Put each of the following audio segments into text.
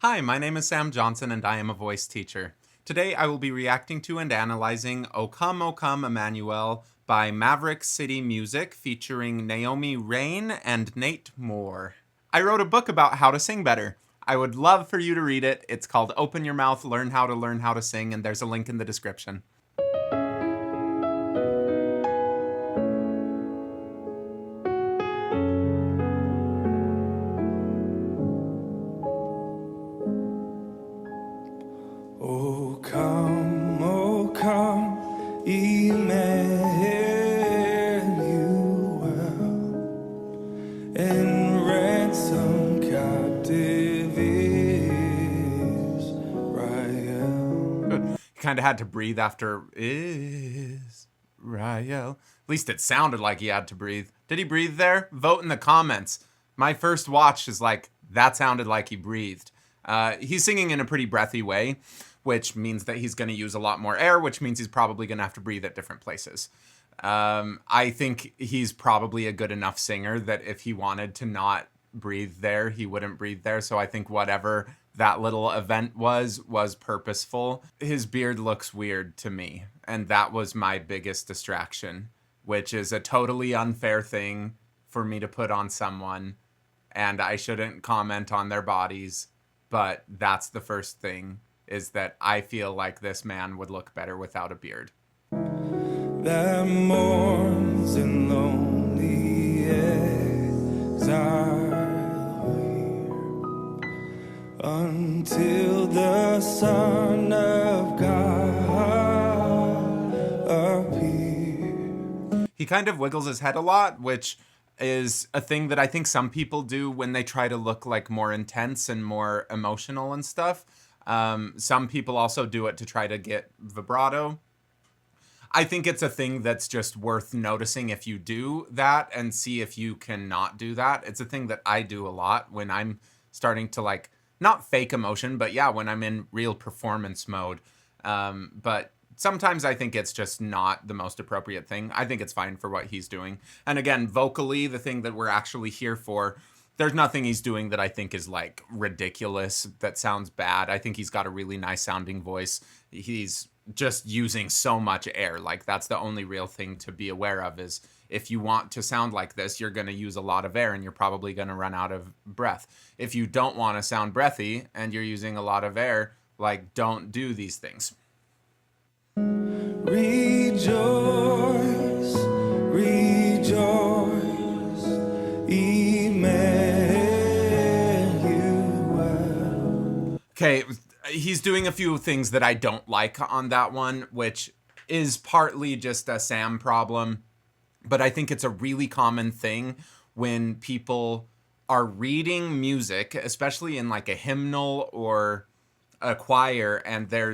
Hi, my name is Sam Johnson and I am a voice teacher. Today I will be reacting to and analyzing O Come, Emmanuel by Maverick City Music featuring Naomi Raine and Nate Moore. I wrote a book about how to sing better. I would love for you to read it. It's called Open Your Mouth, Learn How to Sing, and there's a link in the description. O come, Emmanuel, and ransom captive Israel. Good. You kind of had to breathe after Israel. At least it sounded like he had to breathe. Did he breathe there? Vote in the comments. My first watch is like, that sounded like he breathed. He's singing in a pretty breathy way, which means that he's going to use a lot more air, which means he's probably going to have to breathe at different places. I think he's probably a good enough singer that if he wanted to not breathe there, he wouldn't breathe there. So I think whatever that little event was purposeful. His beard looks weird to me, and that was my biggest distraction, which is a totally unfair thing for me to put on someone, and I shouldn't comment on their bodies, but that's the first thing, is that I feel like this man would look better without a beard. That mourns in lonely exile until the Son of God appear. He kind of wiggles his head a lot, which is a thing that I think some people do when they try to look like more intense and more emotional and stuff. Some people also do it to try to get vibrato. I think it's a thing that's just worth noticing if you do that and see if you can not do that. It's a thing that I do a lot when I'm starting to like, not fake emotion, but yeah, when I'm in real performance mode. But sometimes I think it's just not the most appropriate thing. I think it's fine for what he's doing. And again, vocally, the thing that we're actually here for, there's nothing he's doing that I think is like ridiculous, that sounds bad. I think he's got a really nice sounding voice. He's just using so much air. Like that's the only real thing to be aware of, is if you want to sound like this, you're going to use a lot of air and you're probably going to run out of breath. If you don't want to sound breathy and you're using a lot of air, like don't do these things. Rejoice, rejoice, Emmanuel. Okay, he's doing a few things that I don't like on that one, which is partly just a Sam problem, but I think it's a really common thing when people are reading music, especially in like a hymnal or a choir, and there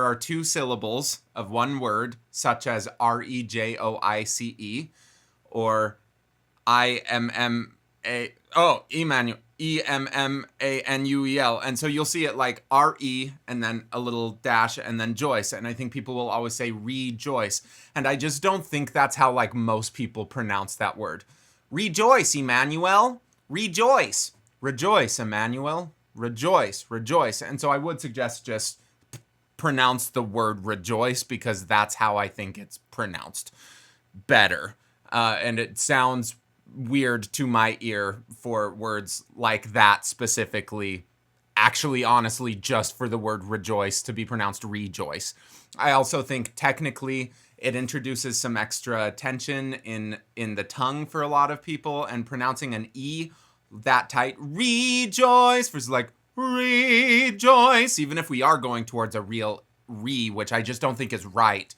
are two syllables of one word, such as rejoice, or Emmanuel, Emmanuel. And so you'll see it like re and then a little dash and then joyce. And I think people will always say rejoice. And I just don't think that's how like most people pronounce that word. Rejoice, Emmanuel. Rejoice. Rejoice, Emmanuel. Rejoice, rejoice. And so I would suggest just pronounce the word rejoice, because that's how I think it's pronounced better. And it sounds weird to my ear for words like that specifically, actually, honestly, just for the word rejoice to be pronounced rejoice. I also think technically it introduces some extra tension in the tongue for a lot of people, and pronouncing an E that tight, rejoice, versus like rejoice, even if we are going towards a real re, which I just don't think is right.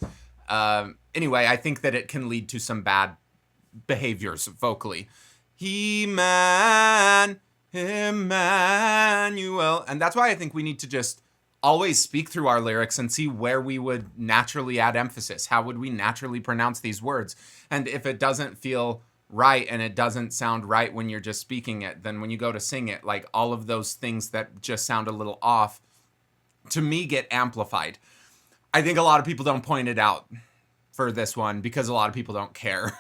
Anyway, I think that it can lead to some bad behaviors vocally. Emmanuel. And that's why I think we need to just always speak through our lyrics and see where we would naturally add emphasis. How would we naturally pronounce these words? And if it doesn't feel right and it doesn't sound right when you're just speaking it, then when you go to sing it, like all of those things that just sound a little off, to me, get amplified. I think a lot of people don't point it out for this one because a lot of people don't care.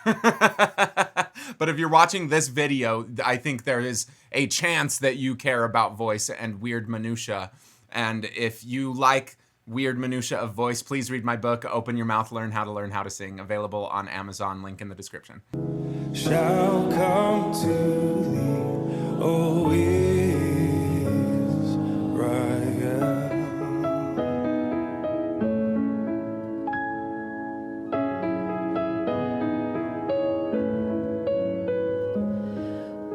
But if you're watching this video, I think there is a chance that you care about voice and weird minutia. And if you like weird minutia of voice, please read my book, Open Your Mouth, Learn How to Sing, available on Amazon, link in the description. Shall come to thee, O Israel.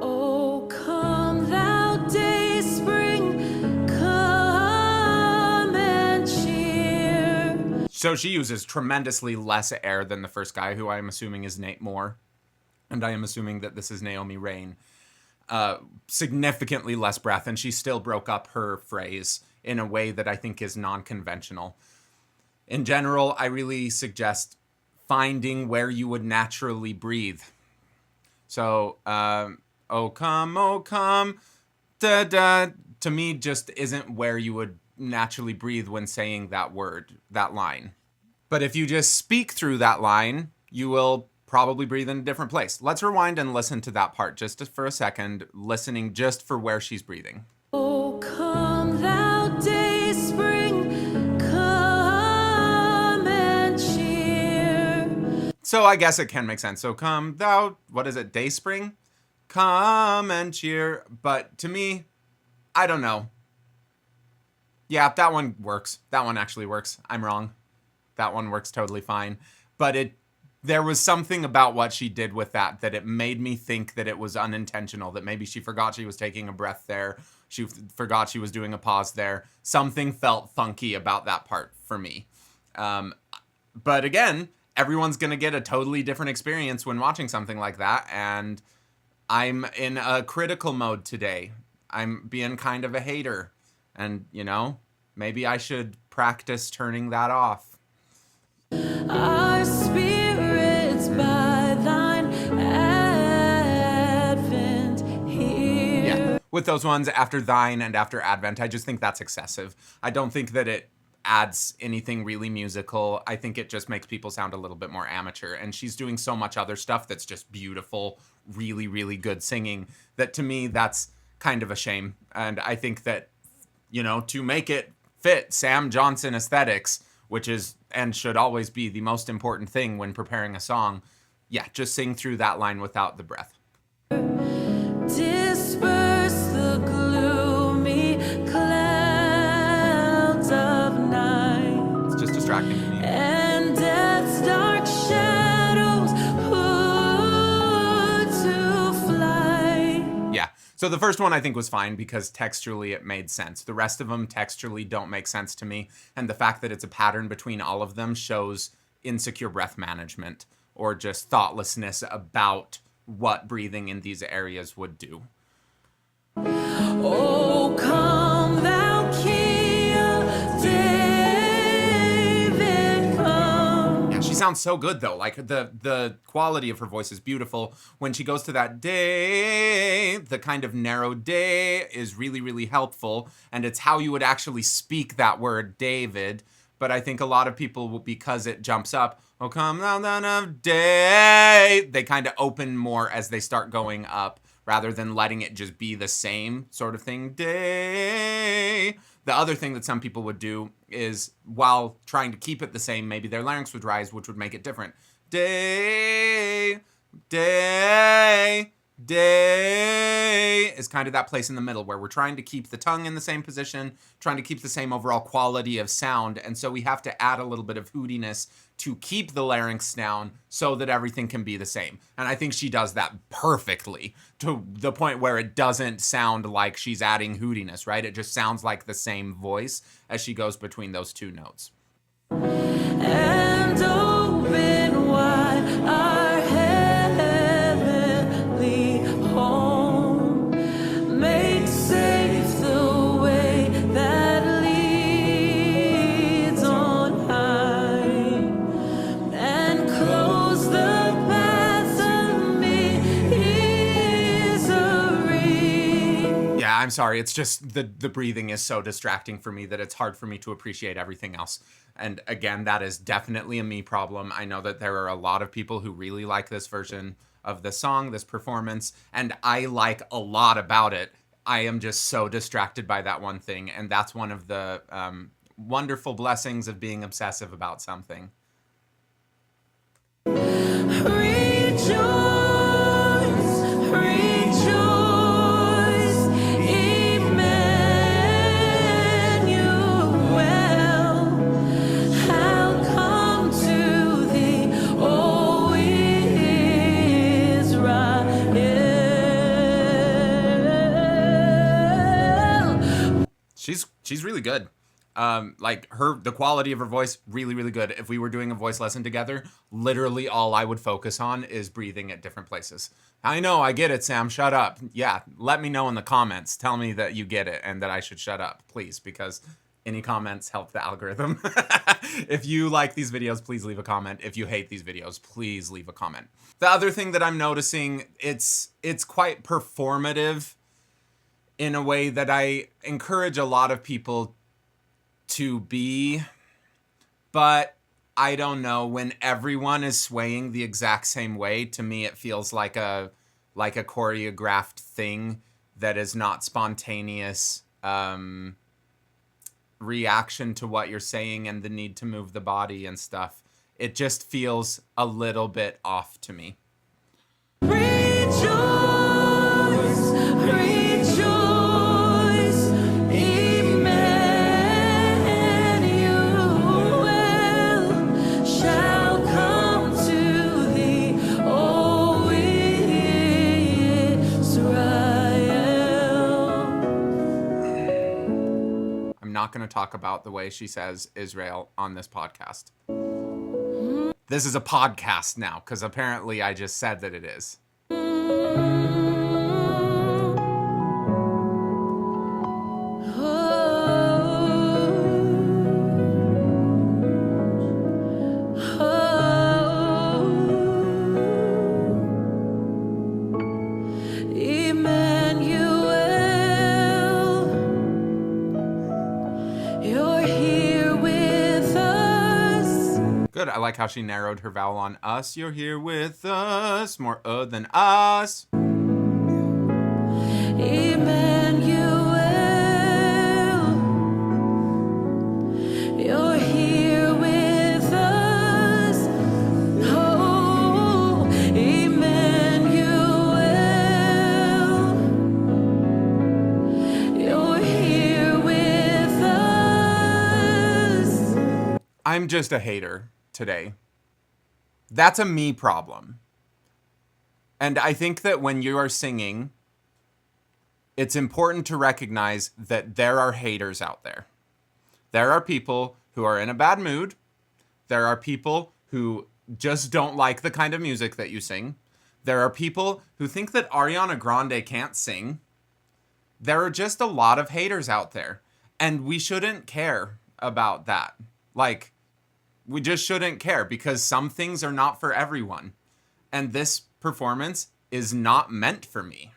Oh, come thou day spring, come and cheer. So she uses tremendously less air than the first guy, who I am assuming is Nate Moore. And I am assuming that this is Naomi Raine. Significantly less breath, and she still broke up her phrase in a way that I think is non-conventional. In general, I really suggest finding where you would naturally breathe. So, oh come, da da, to me just isn't where you would naturally breathe when saying that word, that line. But if you just speak through that line, you will probably breathe in a different place. Let's rewind and listen to that part just for a second, listening just for where she's breathing. Oh, come thou day spring, come and cheer. So I guess it can make sense. So come thou, what is it, day spring? Come and cheer. But to me, I don't know. Yeah, that one works. That one actually works. I'm wrong. That one works totally fine. But there was something about what she did with that it made me think that it was unintentional, that maybe she forgot she was taking a breath there. She forgot she was doing a pause there. Something felt funky about that part for me. But again, everyone's going to get a totally different experience when watching something like that. And I'm in a critical mode today. I'm being kind of a hater. And, maybe I should practice turning that off. Our spirits by thine advent here. Yeah. With those ones after thine and after advent, I just think that's excessive. I don't think that it adds anything really musical. I think it just makes people sound a little bit more amateur. And she's doing so much other stuff that's just beautiful, really, really good singing, that to me, that's kind of a shame. And I think that, to make it fit Sam Johnson aesthetics, which is and should always be the most important thing when preparing a song, yeah, just sing through that line without the breath. Disperse the gloomy clouds of night, It's just distracting to me. and death's dark shadows put to flight. Yeah. So the first one I think was fine because texturally it made sense. The rest of them texturally don't make sense to me. And the fact that it's a pattern between all of them shows insecure breath management or just thoughtlessness about what breathing in these areas would do. Oh, come thou King of David, come. Yeah, she sounds so good though. Like the quality of her voice is beautiful. When she goes to that day, the kind of narrow day is really, really helpful. And it's how you would actually speak that word, David. But I think a lot of people, because it jumps up, oh, come thou son of day, they kind of open more as they start going up, rather than letting it just be the same sort of thing, day. The other thing that some people would do is, while trying to keep it the same, maybe their larynx would rise, which would make it different. Day, day, day is kind of that place in the middle where we're trying to keep the tongue in the same position, trying to keep the same overall quality of sound. And so we have to add a little bit of hootiness to keep the larynx down so that everything can be the same. And I think she does that perfectly, to the point where it doesn't sound like she's adding hootiness, right? It just sounds like the same voice as she goes between those two notes. And open wide our heavenly home. Make safe the way that leads on high, and close the paths of misery. Yeah, I'm sorry. It's just the breathing is so distracting for me that it's hard for me to appreciate everything else. And again, that is definitely a me problem. I know that there are a lot of people who really like this version of the song, this performance, and I like a lot about it. I am just so distracted by that one thing, and that's one of the wonderful blessings of being obsessive about something. Rejoice, rejoice, Emmanuel, how come to thee, O Israel. She's really good. Like the quality of her voice, really, really good. If we were doing a voice lesson together, literally all I would focus on is breathing at different places. I know, I get it, Sam, shut up. Yeah, let me know in the comments. Tell me that you get it and that I should shut up, please, because any comments help the algorithm. If you like these videos, please leave a comment. If you hate these videos, please leave a comment. The other thing that I'm noticing, it's quite performative in a way that I encourage a lot of people to be, but I don't know, when everyone is swaying the exact same way, to me it feels like a choreographed thing that is not spontaneous reaction to what you're saying and the need to move the body and stuff. It just feels a little bit off to me. Rejoice, rejoice, Emmanuel shall come to thee, O Israel. I'm not going to talk about the way she says Israel on this podcast. This is a podcast now, because apparently I just said that it is. Emmanuel, you're here with us. Good. I like how she narrowed her vowel on us. You're here with us. More than us. Emmanuel, you're here with us. Oh, Emmanuel, you're here with us. I'm just a hater today. That's a me problem. And I think that when you are singing, it's important to recognize that there are haters out there. There are people who are in a bad mood. There are people who just don't like the kind of music that you sing. There are people who think that Ariana Grande can't sing. There are just a lot of haters out there. And we shouldn't care about that. Like, we just shouldn't care, because some things are not for everyone. And this performance is not meant for me.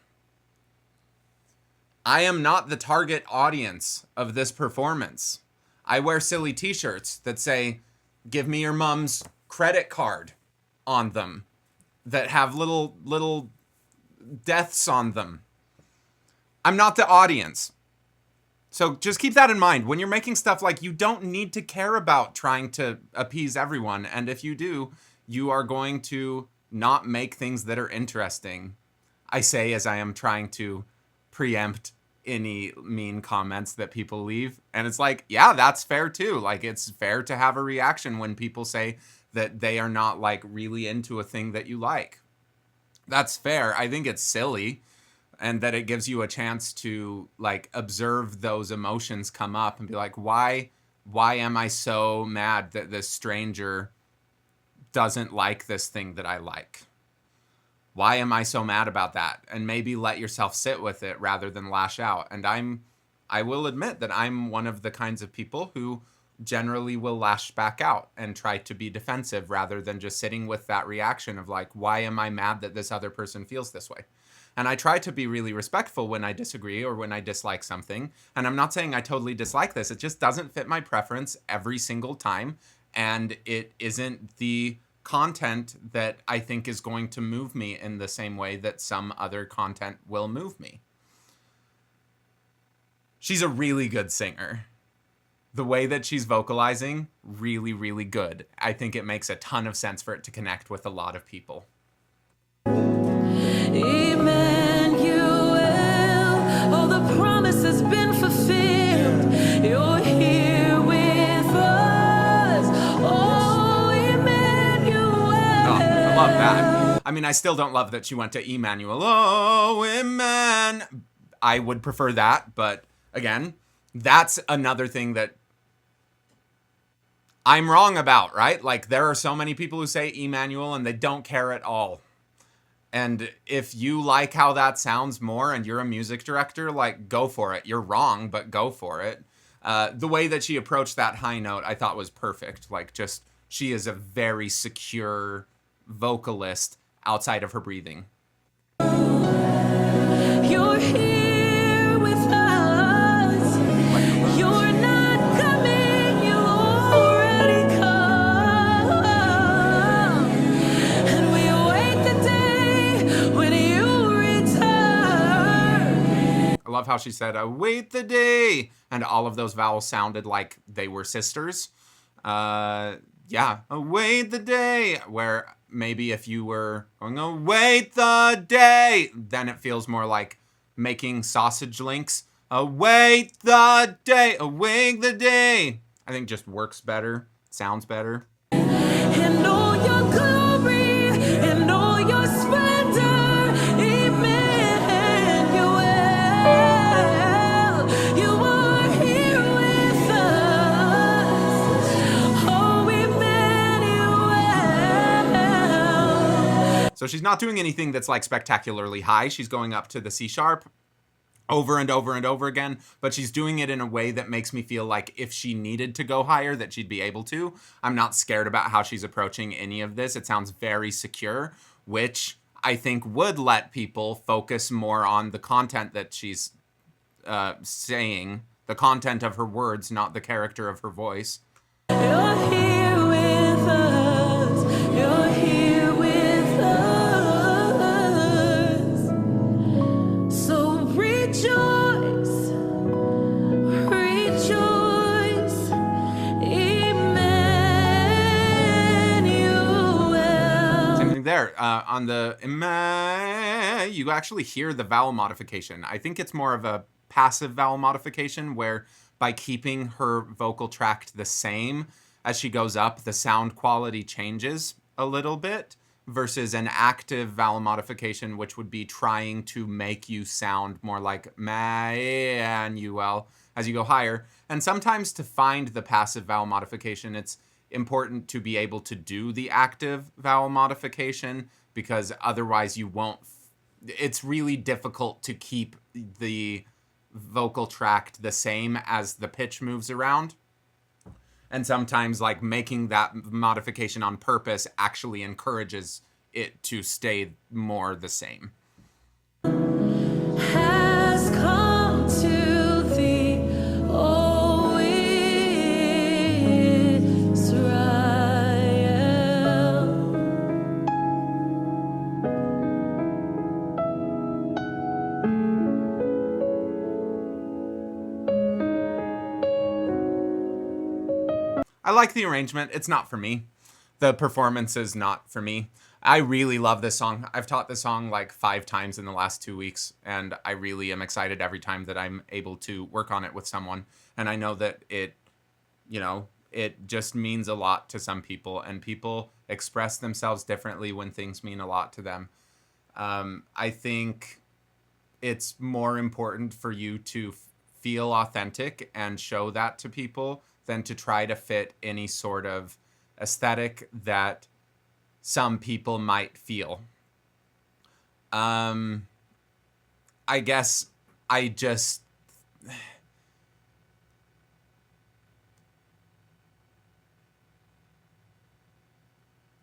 I am not the target audience of this performance. I wear silly t-shirts that say, "Give me your mom's credit card" on them, that have little deaths on them. I'm not the audience. So just keep that in mind. When you're making stuff, like, you don't need to care about trying to appease everyone. And if you do, you are going to not make things that are interesting. I say as I am trying to preempt any mean comments that people leave. And it's like, yeah, that's fair too. Like, it's fair to have a reaction when people say that they are not, like, really into a thing that you like. That's fair. I think it's silly. And that it gives you a chance to, like, observe those emotions come up and be like, why am I so mad that this stranger doesn't like this thing that I like? Why am I so mad about that? And maybe let yourself sit with it rather than lash out. And I will admit that I'm one of the kinds of people who generally will lash back out and try to be defensive rather than just sitting with that reaction of, like, why am I mad that this other person feels this way? And I try to be really respectful when I disagree or when I dislike something. And I'm not saying I totally dislike this. It just doesn't fit my preference every single time. And it isn't the content that I think is going to move me in the same way that some other content will move me. She's a really good singer. The way that she's vocalizing, really, really good. I think it makes a ton of sense for it to connect with a lot of people. Emmanuel, all the promise has been fulfilled. You're here with us. Oh, Emmanuel. I love that. I mean, I still don't love that she went to Emmanuel. Oh, Emmanuel. I would prefer that, but again, that's another thing that I'm wrong about, right? Like, there are so many people who say Emmanuel and they don't care at all. And if you like how that sounds more and you're a music director, like, go for it. You're wrong, but go for it. The way that she approached that high note, I thought was perfect. Like, just, she is a very secure vocalist outside of her breathing. You're here with us. You're not coming, you already come. And we await the day when you return. I love how she said, await the day. And all of those vowels sounded like they were sisters. Yeah, await the day. Where maybe if you were going, await the day, then it feels more like making sausage links. Await the day, await the day. I think just works better, sounds better. And all your glory and all your splendor, Emmanuel, you are here with us. Oh, Emmanuel. So she's not doing anything that's like spectacularly high. She's going up to the C sharp over and over and over again, but she's doing it in a way that makes me feel like if she needed to go higher, that she'd be able to. I'm not scared about how she's approaching any of this. It sounds very secure, which I think would let people focus more on the content that she's saying, the content of her words, not the character of her voice. You're here with us. You're here with us. So rejoice, rejoice, Emmanuel. Same thing there. On the you actually hear the vowel modification. I think it's more of a passive vowel modification where by keeping her vocal tract the same as she goes up, the sound quality changes a little bit versus an active vowel modification, which would be trying to make you sound more like Emmanuel as you go higher. And sometimes to find the passive vowel modification, it's important to be able to do the active vowel modification because otherwise you won't. It's really difficult to keep the vocal tract the same as the pitch moves around. And sometimes like making that modification on purpose actually encourages it to stay more the same. Has come to thee, O Israel. I like the arrangement. It's not for me. The performance is not for me. I really love this song. I've taught this song like 5 times in the last 2 weeks, and I really am excited every time that I'm able to work on it with someone. And I know that it just means a lot to some people, and people express themselves differently when things mean a lot to them. I think it's more important for you to feel authentic and show that to people than to try to fit any sort of aesthetic that some people might feel. I guess I just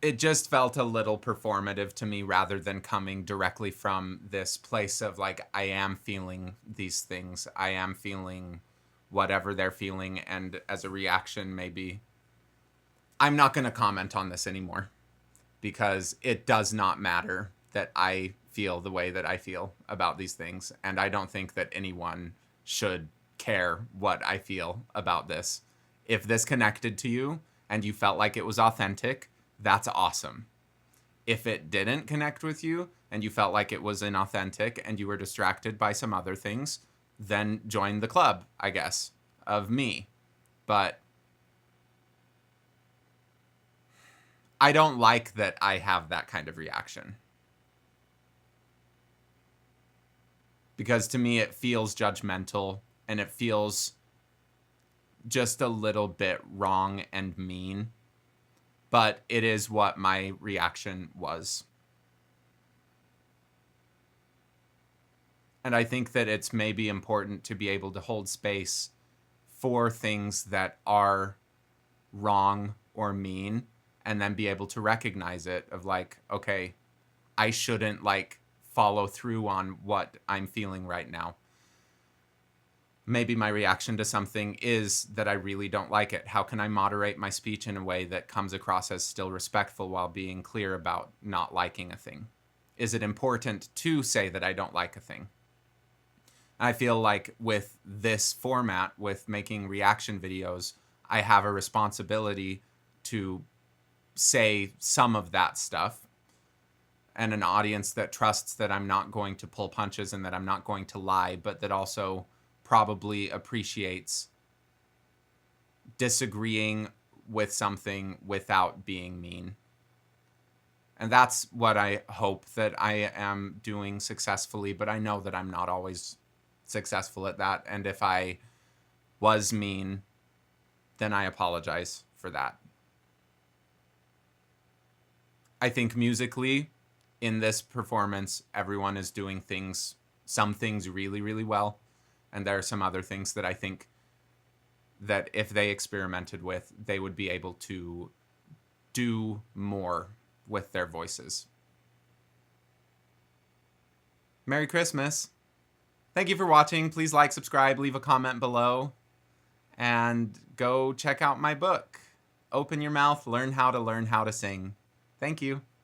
it just felt a little performative to me rather than coming directly from this place of like, I am feeling these things. I am feeling whatever they're feeling. And as a reaction, maybe I'm not going to comment on this anymore. because it does not matter that I feel the way that I feel about these things. And I don't think that anyone should care what I feel about this. If this connected to you and you felt like it was authentic, that's awesome. If it didn't connect with you and you felt like it was inauthentic and you were distracted by some other things, then join the club, I guess, of me. But I don't like that I have that kind of reaction. Because to me, it feels judgmental and it feels just a little bit wrong and mean. But it is what my reaction was. And I think that it's maybe important to be able to hold space for things that are wrong or mean, and then be able to recognize it of like, okay, I shouldn't like follow through on what I'm feeling right now. Maybe my reaction to something is that I really don't like it. How can I moderate my speech in a way that comes across as still respectful while being clear about not liking a thing? Is it important to say that I don't like a thing? I feel like with this format, with making reaction videos, I have a responsibility to say some of that stuff, and an audience that trusts that I'm not going to pull punches and that I'm not going to lie, but that also probably appreciates disagreeing with something without being mean. And that's what I hope that I am doing successfully, but I know that I'm not always successful at that. And if I was mean, then I apologize for that. I think musically, in this performance, everyone is doing some things really, really well. And there are some other things that I think that if they experimented with, they would be able to do more with their voices. Merry Christmas. Thank you for watching. Please like, subscribe, leave a comment below, and go check out my book. Open your mouth, learn how to sing. Thank you.